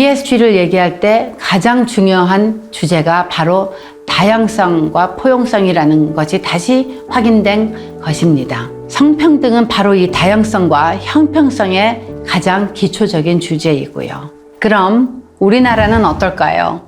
ESG를 얘기할 때 가장 중요한 주제가 바로 다양성과 포용성이라는 것이 다시 확인된 것입니다. 성평등은 바로 이 다양성과 형평성의 가장 기초적인 주제이고요. 그럼 우리나라는 어떨까요?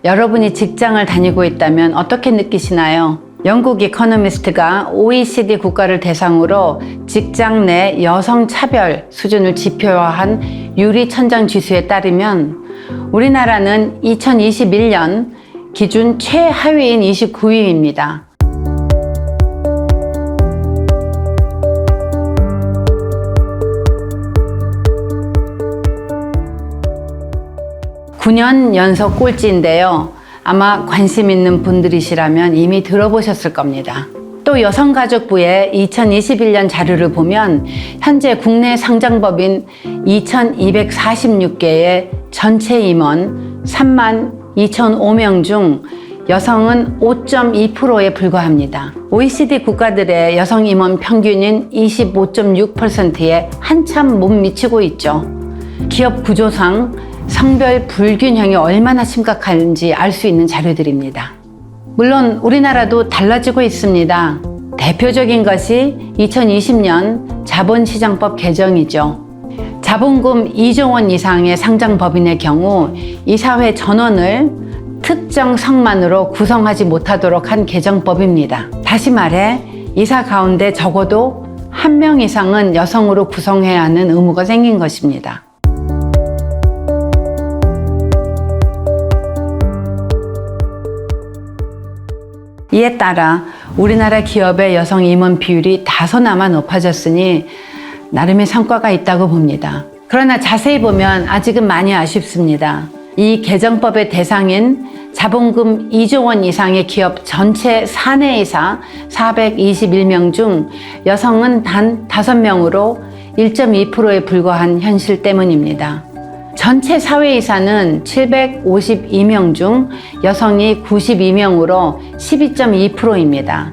여러분이 직장을 다니고 있다면 어떻게 느끼시나요? 영국 이코노미스트가 OECD 국가를 대상으로 직장 내 여성 차별 수준을 지표화한 유리천장 지수에 따르면 우리나라는 2021년 기준 최하위인 29위입니다. (9년) 연속 꼴찌인데요. 아마 관심 있는 분들이시라면 이미 들어보셨을 겁니다. 또 여성가족부의 2021년 자료를 보면 현재 국내 상장법인 2246개의 전체 임원 32,005명 중 여성은 5.2%에 불과합니다. OECD 국가들의 여성 임원 평균인 25.6%에 한참 못 미치고 있죠. 기업 구조상 성별 불균형이 얼마나 심각한지 알 수 있는 자료들입니다. 물론 우리나라도 달라지고 있습니다. 대표적인 것이 2020년 자본시장법 개정이죠. 자본금 2조 원 이상의 상장법인의 경우 이사회 전원을 특정 성만으로 구성하지 못하도록 한 개정법입니다. 다시 말해 이사 가운데 적어도 1명 이상은 여성으로 구성해야 하는 의무가 생긴 것입니다. 이에 따라 우리나라 기업의 여성 임원 비율이 다소나마 높아졌으니 나름의 성과가 있다고 봅니다. 그러나 자세히 보면 아직은 많이 아쉽습니다. 이 개정법의 대상인 자본금 2조 원 이상의 기업 전체 사내이사 421명 중 여성은 단 5명으로 1.2%에 불과한 현실 때문입니다. 전체 사회이사는 752명 중 여성이 92명으로 12.2%입니다.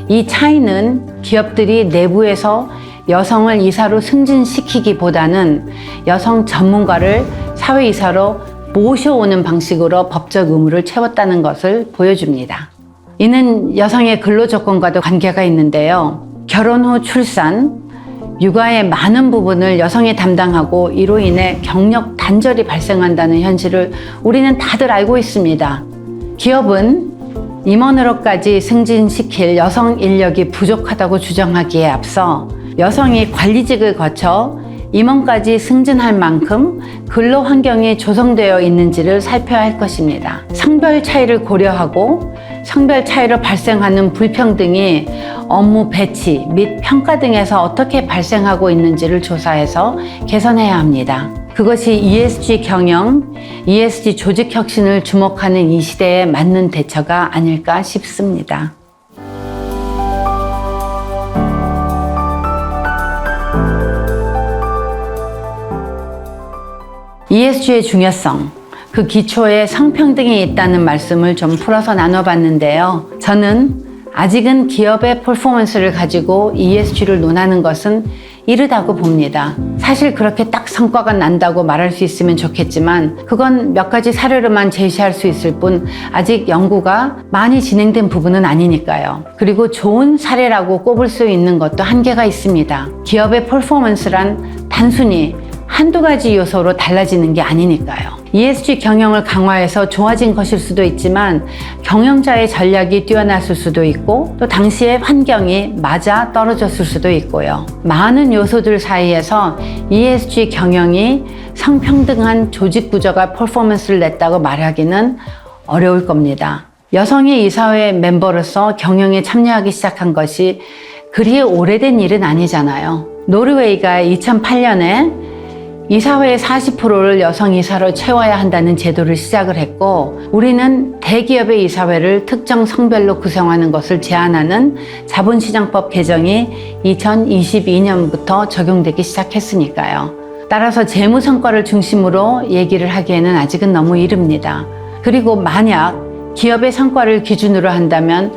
이 차이는 기업들이 내부에서 여성을 이사로 승진시키기보다는 여성 전문가를 사회이사로 모셔오는 방식으로 법적 의무를 채웠다는 것을 보여줍니다. 이는 여성의 근로조건과도 관계가 있는데요. 결혼 후 출산, 육아의 많은 부분을 여성이 담당하고 이로 인해 경력 단절이 발생한다는 현실을 우리는 다들 알고 있습니다. 기업은 임원으로까지 승진시킬 여성 인력이 부족하다고 주장하기에 앞서 여성이 관리직을 거쳐 임원까지 승진할 만큼 근로 환경이 조성되어 있는지를 살펴야 할 것입니다. 성별 차이를 고려하고 성별 차이로 발생하는 불평등이 업무 배치 및 평가 등에서 어떻게 발생하고 있는지를 조사해서 개선해야 합니다. 그것이 ESG 경영, ESG 조직 혁신을 주목하는 이 시대에 맞는 대처가 아닐까 싶습니다. ESG의 중요성, 그 기초에 성평등이 있다는 말씀을 좀 풀어서 나눠봤는데요. 저는 아직은 기업의 퍼포먼스를 가지고 ESG를 논하는 것은 이르다고 봅니다. 사실 그렇게 딱 성과가 난다고 말할 수 있으면 좋겠지만 그건 몇 가지 사례로만 제시할 수 있을 뿐 아직 연구가 많이 진행된 부분은 아니니까요. 그리고 좋은 사례라고 꼽을 수 있는 것도 한계가 있습니다. 기업의 퍼포먼스란 단순히 한두 가지 요소로 달라지는 게 아니니까요. ESG 경영을 강화해서 좋아진 것일 수도 있지만 경영자의 전략이 뛰어났을 수도 있고 또 당시의 환경이 맞아 떨어졌을 수도 있고요. 많은 요소들 사이에서 ESG 경영이 성평등한 조직 구조가 퍼포먼스를 냈다고 말하기는 어려울 겁니다. 여성이 이사회 멤버로서 경영에 참여하기 시작한 것이 그리 오래된 일은 아니잖아요. 노르웨이가 2008년에 이사회의 40%를 여성 이사로 채워야 한다는 제도를 시작을 했고 우리는 대기업의 이사회를 특정 성별로 구성하는 것을 제한하는 자본시장법 개정이 2022년부터 적용되기 시작했으니까요. 따라서 재무 성과를 중심으로 얘기를 하기에는 아직은 너무 이릅니다. 그리고 만약 기업의 성과를 기준으로 한다면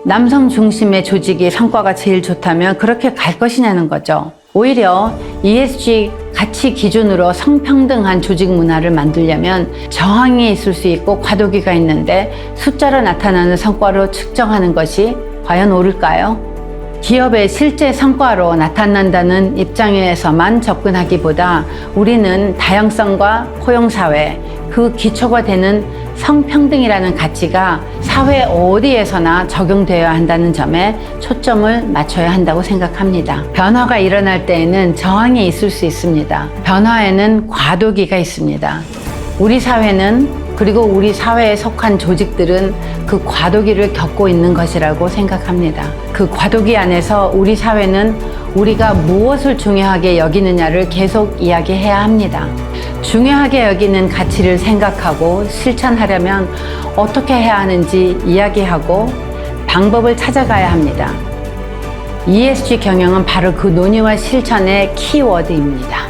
남성 중심의 조직이 성과가 제일 좋다면 그렇게 갈 것이냐는 거죠. 오히려 ESG 가치 기준으로 성평등한 조직 문화를 만들려면 저항이 있을 수 있고 과도기가 있는데 숫자로 나타나는 성과로 측정하는 것이 과연 옳을까요? 기업의 실제 성과로 나타난다는 입장에서만 접근하기보다 우리는 다양성과 포용사회, 그 기초가 되는 성평등이라는 가치가 사회 어디에서나 적용되어야 한다는 점에 초점을 맞춰야 한다고 생각합니다. 변화가 일어날 때에는 저항이 있을 수 있습니다. 변화에는 과도기가 있습니다. 우리 사회는 그리고 우리 사회에 속한 조직들은 그 과도기를 겪고 있는 것이라고 생각합니다. 그 과도기 안에서 우리 사회는 우리가 무엇을 중요하게 여기느냐를 계속 이야기해야 합니다. 중요하게 여기는 가치를 생각하고 실천하려면 어떻게 해야 하는지 이야기하고 방법을 찾아가야 합니다. ESG 경영은 바로 그 논의와 실천의 키워드입니다.